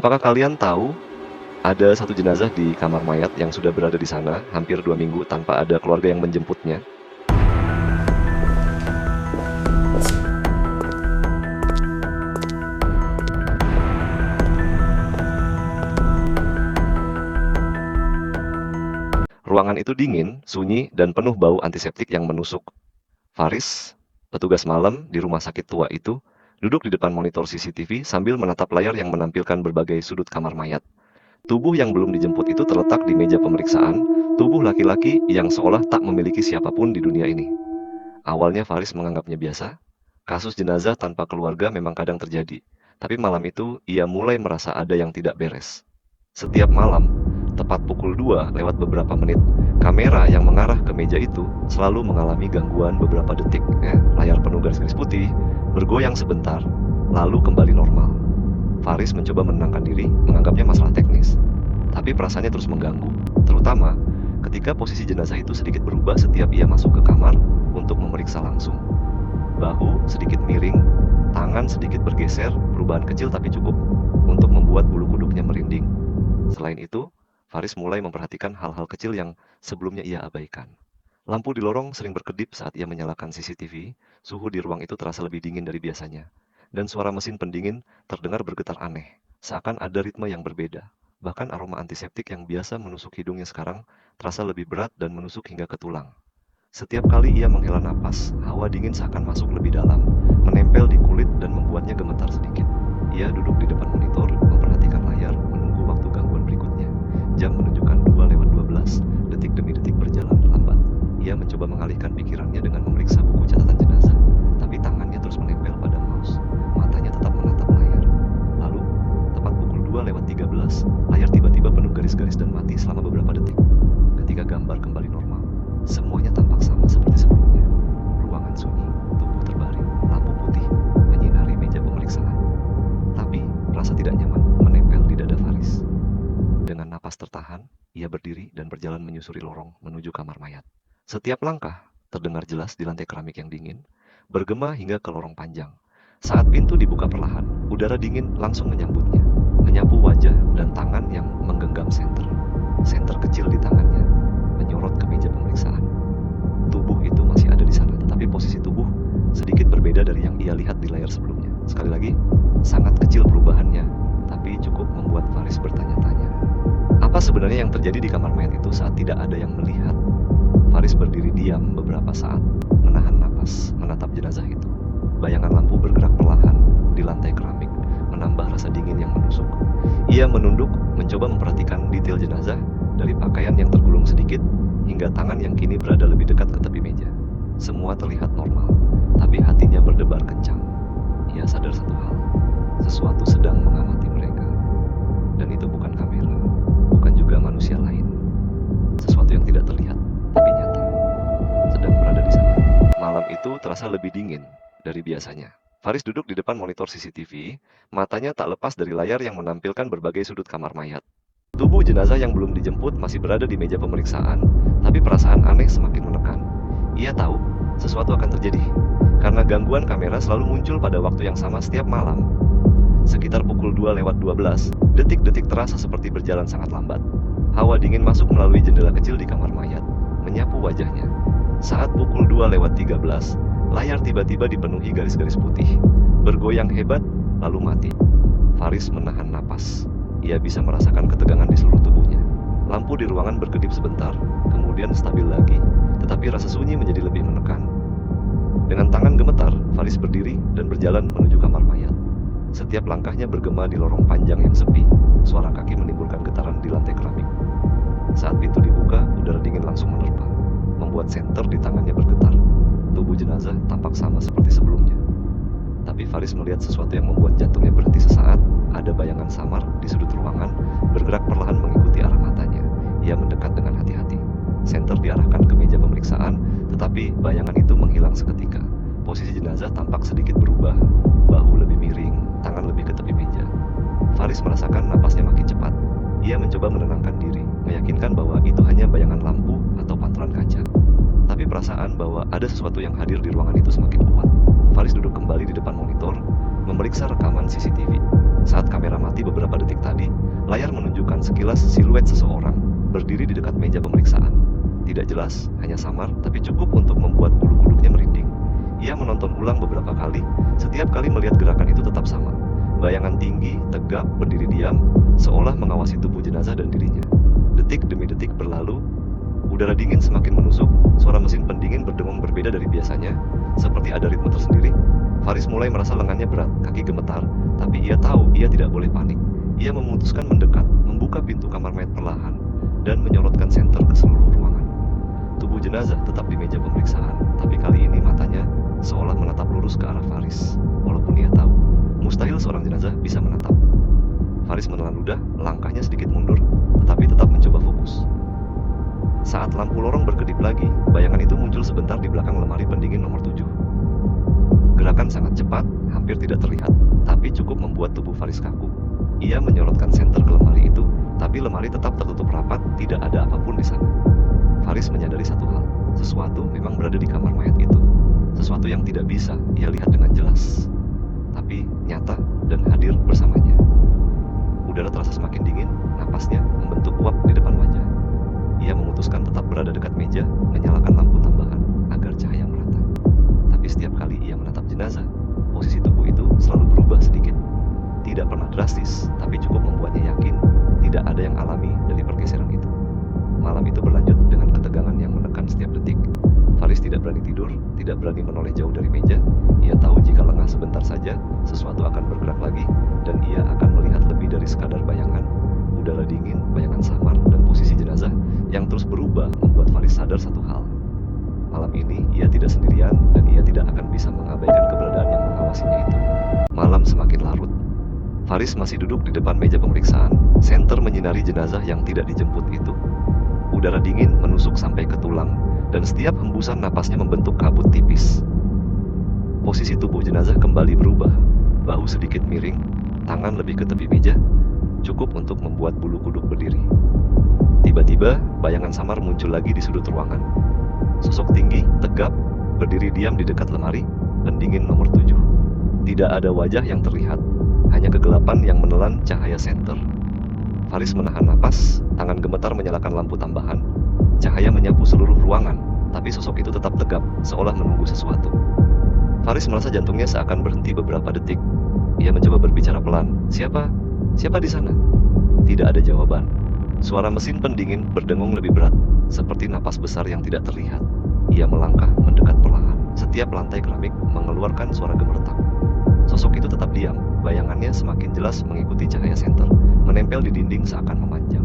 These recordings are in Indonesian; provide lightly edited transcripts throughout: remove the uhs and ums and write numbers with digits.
Apakah kalian tahu ada satu jenazah di kamar mayat yang sudah berada di sana hampir 2 minggu tanpa ada keluarga yang menjemputnya? Ruangan itu dingin, sunyi, dan penuh bau antiseptik yang menusuk. Faris, petugas malam di rumah sakit tua itu, duduk di depan monitor CCTV sambil menatap layar yang menampilkan berbagai sudut kamar mayat. Tubuh yang belum dijemput itu terletak di meja pemeriksaan, tubuh laki-laki yang seolah tak memiliki siapapun di dunia ini. Awalnya Faris menganggapnya biasa. Kasus jenazah tanpa keluarga memang kadang terjadi. Tapi malam itu ia mulai merasa ada yang tidak beres. Setiap malam, tepat pukul 2 lewat beberapa menit, kamera yang mengarah ke meja itu selalu mengalami gangguan beberapa detik. Layar penuh garis-garis putih, bergoyang sebentar, lalu kembali normal. Faris mencoba menenangkan diri, menganggapnya masalah teknis. Tapi perasaannya terus mengganggu, terutama ketika posisi jenazah itu sedikit berubah setiap ia masuk ke kamar untuk memeriksa langsung. Bahu sedikit miring, tangan sedikit bergeser, perubahan kecil tapi cukup untuk membuat bulu kuduknya merinding. Selain itu, Faris mulai memperhatikan hal-hal kecil yang sebelumnya ia abaikan. Lampu di lorong sering berkedip saat ia menyalakan CCTV, suhu di ruang itu terasa lebih dingin dari biasanya. Dan suara mesin pendingin terdengar bergetar aneh, seakan ada ritme yang berbeda. Bahkan aroma antiseptik yang biasa menusuk hidungnya sekarang terasa lebih berat dan menusuk hingga ke tulang. Setiap kali ia menghela napas, hawa dingin seakan masuk lebih dalam, menempel di kulit dan membuatnya gemetar sedikit. Ia duduk di depan monitor, memperhatikan layar, menunggu waktu gangguan berikutnya. Jam menunjukkan 2:12, detik demi detik berjalan lambat. Ia mencoba mengalihkan pikirannya dengan memeriksa buku catatan jenazah, tapi tangannya terus menempel pada mouse. Matanya tetap menatap layar. Lalu, tepat pukul 2:13, layar tiba-tiba penuh garis-garis dan mati selama beberapa detik. Ketika gambar kembali normal, semuanya tampak sama seperti sebelumnya. Ruangan sunyi, tubuh terbaring, lampu putih menyinari meja pemeriksaan. Tapi, rasa tidak nyaman menempel di dada Faris. Dengan napas tertahan, ia berdiri dan berjalan menyusuri lorong menuju kamar mayat. Setiap langkah terdengar jelas di lantai keramik yang dingin, bergema hingga ke lorong panjang. Saat pintu dibuka perlahan, udara dingin langsung menyambutnya, menyapu wajah dan tangan yang menggenggam senter. Senter kecil di tangannya menyorot ke meja pemeriksaan. Tubuh itu masih ada di sana, tetapi posisi tubuh sedikit berbeda dari yang ia lihat di layar sebelumnya. Sekali lagi, sangat kecil perubahannya, tapi cukup membuat Faris bertanya-tanya. Apa sebenarnya yang terjadi di kamar mayat itu saat tidak ada yang melihat? Faris berdiri diam beberapa saat, menahan napas, menatap jenazah itu. Bayangan lampu bergerak perlahan di lantai keramik, menambah rasa dingin yang menusuk. Ia menunduk, mencoba memperhatikan detail jenazah, dari pakaian yang tergulung sedikit, hingga tangan yang kini berada lebih dekat ke tepi meja. Semua terlihat normal, tapi hatinya berdebar kencang. Ia sadar satu hal, sesuatu sedang mengamati mereka. Dan itu bukan kamera, bukan juga manusia lain. Sesuatu yang tidak terlihat, tapi nyata, sedang berada di sana. Malam itu terasa lebih dingin dari biasanya. Faris duduk di depan monitor CCTV, matanya tak lepas dari layar yang menampilkan berbagai sudut kamar mayat. Tubuh jenazah yang belum dijemput masih berada di meja pemeriksaan, tapi perasaan aneh semakin menekan. Ia tahu sesuatu akan terjadi, karena gangguan kamera selalu muncul pada waktu yang sama setiap malam. Sekitar pukul 2:12, detik-detik terasa seperti berjalan sangat lambat. Hawa dingin masuk melalui jendela kecil di kamar mayat, menyapu wajahnya. Saat pukul 2:13, layar tiba-tiba dipenuhi garis-garis putih, bergoyang hebat, lalu mati. Faris menahan napas. Ia bisa merasakan ketegangan di seluruh tubuhnya. Lampu di ruangan berkedip sebentar, kemudian stabil lagi, tetapi rasa sunyi menjadi lebih menekan. Dengan tangan gemetar, Faris berdiri dan berjalan menuju kamar mayat. Setiap langkahnya bergema di lorong panjang yang sepi. Suara kaki menimbulkan getaran di lantai keramik. Saat pintu dibuka, udara dingin langsung menerpa, membuat senter di tangannya bergetar. Tubuh jenazah tampak sama seperti sebelumnya. Tapi Faris melihat sesuatu yang membuat jantungnya berhenti sesaat. Ada bayangan samar di sudut ruangan, bergerak perlahan mengikuti arah matanya. Ia mendekat dengan hati-hati. Senter diarahkan ke meja pemeriksaan, tetapi bayangan itu menghilang seketika. Posisi jenazah tampak sedikit berubah, bahu lebih miring, tangan lebih ke tepi meja. Faris merasakan napasnya makin cepat. Ia mencoba menenangkan diri, meyakinkan bahwa itu hanya bayangan lampu atau pantulan kaca. Tapi perasaan bahwa ada sesuatu yang hadir di ruangan itu semakin kuat. Faris duduk kembali di depan monitor, memeriksa rekaman CCTV. Saat kamera mati beberapa detik tadi, layar menunjukkan sekilas siluet seseorang berdiri di dekat meja pemeriksaan. Tidak jelas, hanya samar, tapi cukup untuk membuat bulu kuduknya merinding. Ia menonton ulang beberapa kali, setiap kali melihat gerakan itu tetap sama. Bayangan tinggi, tegap, berdiri diam, seolah mengawasi tubuh jenazah dan dirinya. Detik demi detik berlalu, udara dingin semakin menusuk, suara mesin pendingin berdengung berbeda dari biasanya, seperti ada ritme tersendiri. Faris mulai merasa lengannya berat, kaki gemetar, tapi ia tahu ia tidak boleh panik. Ia memutuskan mendekat, membuka pintu kamar mayat perlahan, dan menyorotkan senter ke seluruh ruangan. Tubuh jenazah tetap di meja pemeriksaan, tapi kali ini matanya seolah menatap lurus ke arah Faris, walaupun ia tahu, mustahil seorang jenazah bisa menatap. Faris menelan ludah, langkahnya sedikit mundur, tetapi tetap mencoba fokus. Saat lampu lorong berkedip lagi, bayangan itu muncul sebentar di belakang lemari pendingin nomor 7. Gerakan sangat cepat, hampir tidak terlihat, tapi cukup membuat tubuh Faris kaku. Ia menyorotkan senter ke lemari itu, tapi lemari tetap tertutup rapat, tidak ada apapun di sana. Faris menyadari satu hal, sesuatu memang berada di kamar mayat itu. Sesuatu yang tidak bisa ia lihat dengan jelas, tapi nyata dan hadir bersamanya. Udara terasa semakin dingin, napasnya membentuk uap di depan wajah. Ia memutuskan tetap berada dekat meja, menyalakan lampu tambahan agar cahaya merata. Tapi setiap kali ia menatap jenazah, posisi tubuh itu selalu berubah sedikit. Tidak pernah drastis, tapi cukup membuatnya yakin tidak ada yang alami dari pergeseran itu. Malam itu berlanjut dengan ketegangan yang menekan setiap detik. Faris tidak berani tidur, tidak berani menoleh jauh dari meja. Ia tahu jika lengah sebentar saja, sesuatu akan bergerak lagi, dan ia akan melihat lebih dari sekadar bayangan. Udara dingin, bayangan samar, dan posisi jenazah yang terus berubah membuat Faris sadar satu hal. Malam ini ia tidak sendirian, dan ia tidak akan bisa mengabaikan keberadaan yang mengawasinya itu. Malam semakin larut. Faris masih duduk di depan meja pemeriksaan, senter menyinari jenazah yang tidak dijemput itu. Udara dingin menusuk sampai ke tulang, dan setiap hembusan napasnya membentuk kabut tipis. Posisi tubuh jenazah kembali berubah, bahu sedikit miring, tangan lebih ke tepi meja, cukup untuk membuat bulu kuduk berdiri. Tiba-tiba, bayangan samar muncul lagi di sudut ruangan. Sosok tinggi, tegap, berdiri diam di dekat lemari, pendingin nomor 7. Tidak ada wajah yang terlihat, hanya kegelapan yang menelan cahaya senter. Faris menahan napas, tangan gemetar menyalakan lampu tambahan. Cahaya menyapu seluruh ruangan, tapi sosok itu tetap tegap, seolah menunggu sesuatu. Faris merasa jantungnya seakan berhenti beberapa detik. Ia mencoba berbicara pelan. Siapa? Siapa di sana? Tidak ada jawaban. Suara mesin pendingin berdengung lebih berat, seperti napas besar yang tidak terlihat. Ia melangkah mendekat perlahan. Setiap lantai keramik mengeluarkan suara gemeretak. Sosok itu tetap diam, bayangannya semakin jelas mengikuti cahaya senter, menempel di dinding seakan memanjang.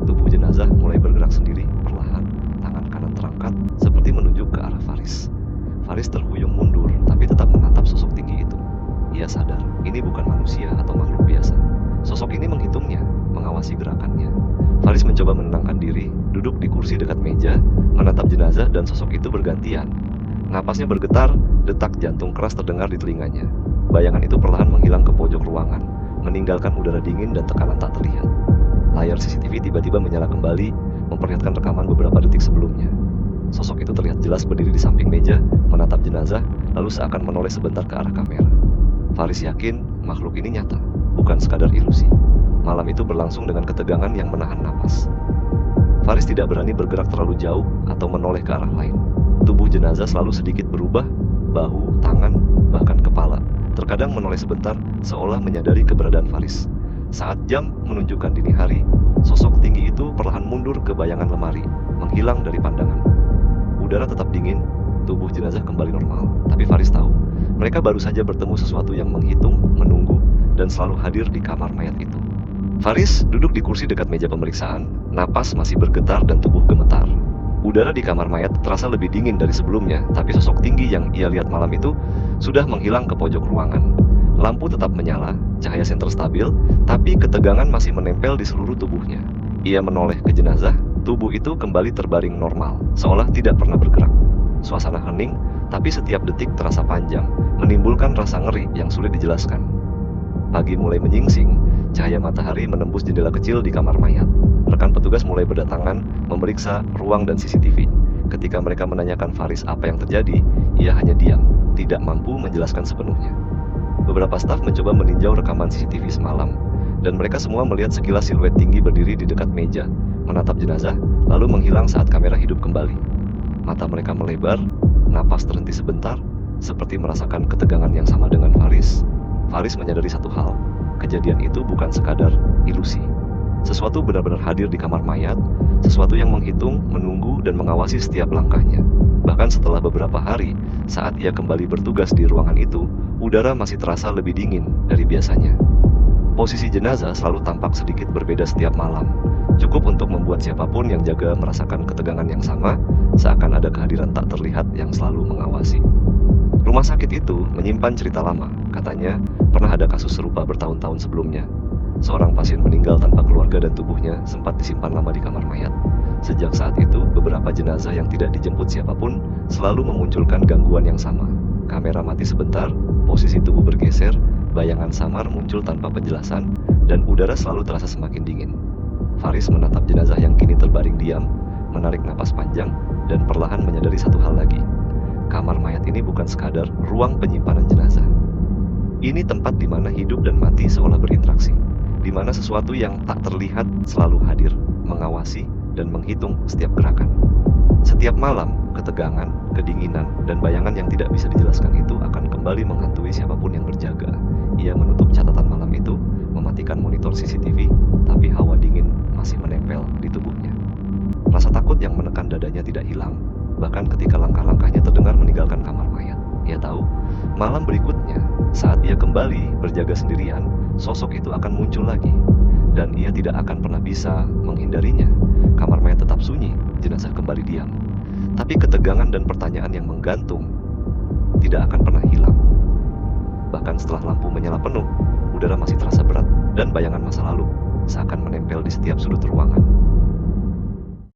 Tubuh jenazah mulai bergerak sendiri, perlahan, tangan kanan terangkat, seperti menunjuk ke arah Faris. Faris terhuyung mundur, tapi tetap menatap sosok tinggi itu. Ia sadar, ini bukan manusia atau makhluk biasa. Sosok ini menghitungnya, mengawasi gerakannya. Faris mencoba menenangkan diri, duduk di kursi dekat meja, menatap jenazah dan sosok itu bergantian. Napasnya bergetar, detak jantung keras terdengar di telinganya. Bayangan itu perlahan menghilang ke pojok ruangan, meninggalkan udara dingin dan tekanan tak terlihat. Layar CCTV tiba-tiba menyala kembali, memperlihatkan rekaman beberapa detik sebelumnya. Sosok itu terlihat jelas berdiri di samping meja, menatap jenazah, lalu seakan menoleh sebentar ke arah kamera. Faris yakin makhluk ini nyata, bukan sekadar ilusi. Malam itu berlangsung dengan ketegangan yang menahan napas. Faris tidak berani bergerak terlalu jauh atau menoleh ke arah lain. Tubuh jenazah selalu sedikit berubah, bahu, tangan, bahkan kepala. Terkadang menoleh sebentar, seolah menyadari keberadaan Faris. Saat jam menunjukkan dini hari, sosok tinggi itu perlahan mundur ke bayangan lemari, menghilang dari pandangan. Udara tetap dingin, tubuh jenazah kembali normal. Tapi Faris tahu, mereka baru saja bertemu sesuatu yang menghitung, menunggu, dan selalu hadir di kamar mayat itu. Faris duduk di kursi dekat meja pemeriksaan, napas masih bergetar dan tubuh gemetar. Udara di kamar mayat terasa lebih dingin dari sebelumnya, tapi sosok tinggi yang ia lihat malam itu sudah menghilang ke pojok ruangan. Lampu tetap menyala, cahaya senter stabil, tapi ketegangan masih menempel di seluruh tubuhnya. Ia menoleh ke jenazah, tubuh itu kembali terbaring normal, seolah tidak pernah bergerak. Suasana hening, tapi setiap detik terasa panjang, menimbulkan rasa ngeri yang sulit dijelaskan. Pagi mulai menyingsing, cahaya matahari menembus jendela kecil di kamar mayat. Rekan petugas mulai berdatangan, memeriksa ruang dan CCTV. Ketika mereka menanyakan Faris apa yang terjadi, ia hanya diam, tidak mampu menjelaskan sepenuhnya. Beberapa staf mencoba meninjau rekaman CCTV semalam, dan mereka semua melihat sekilas siluet tinggi berdiri di dekat meja, menatap jenazah, lalu menghilang saat kamera hidup kembali. Mata mereka melebar, napas terhenti sebentar, seperti merasakan ketegangan yang sama dengan Faris. Faris menyadari satu hal, kejadian itu bukan sekadar ilusi. Sesuatu benar-benar hadir di kamar mayat, sesuatu yang menghitung, menunggu, dan mengawasi setiap langkahnya. Bahkan setelah beberapa hari, saat ia kembali bertugas di ruangan itu, udara masih terasa lebih dingin dari biasanya. Posisi jenazah selalu tampak sedikit berbeda setiap malam, cukup untuk membuat siapapun yang jaga merasakan ketegangan yang sama, seakan ada kehadiran tak terlihat yang selalu mengawasi. Rumah sakit itu menyimpan cerita lama, katanya pernah ada kasus serupa bertahun-tahun sebelumnya. Seorang pasien meninggal tanpa keluarga dan tubuhnya sempat disimpan lama di kamar mayat. Sejak saat itu, beberapa jenazah yang tidak dijemput siapapun selalu memunculkan gangguan yang sama. Kamera mati sebentar, posisi tubuh bergeser, bayangan samar muncul tanpa penjelasan, dan udara selalu terasa semakin dingin. Faris menatap jenazah yang kini terbaring diam, menarik napas panjang, dan perlahan menyadari satu hal lagi. Kamar mayat ini bukan sekadar ruang penyimpanan jenazah. Ini tempat di mana hidup dan mati seolah berinteraksi, di mana sesuatu yang tak terlihat selalu hadir, mengawasi, dan menghitung setiap gerakan. Setiap malam, ketegangan, kedinginan, dan bayangan yang tidak bisa dijelaskan itu akan kembali menghantui siapapun yang berjaga. Ia menutup catatan malam itu, mematikan monitor CCTV, tapi hawa dingin masih menempel di tubuhnya. Rasa takut yang menekan dadanya tidak hilang, bahkan ketika langkah-langkahnya terdengar meninggalkan kamar mayat. Ia tahu, malam berikutnya, saat ia kembali berjaga sendirian, sosok itu akan muncul lagi, dan ia tidak akan pernah bisa menghindarinya. Kamar mayat tetap sunyi, jenazah kembali diam. Tapi ketegangan dan pertanyaan yang menggantung tidak akan pernah hilang. Bahkan setelah lampu menyala penuh, udara masih terasa berat, dan bayangan masa lalu seakan menempel di setiap sudut ruangan.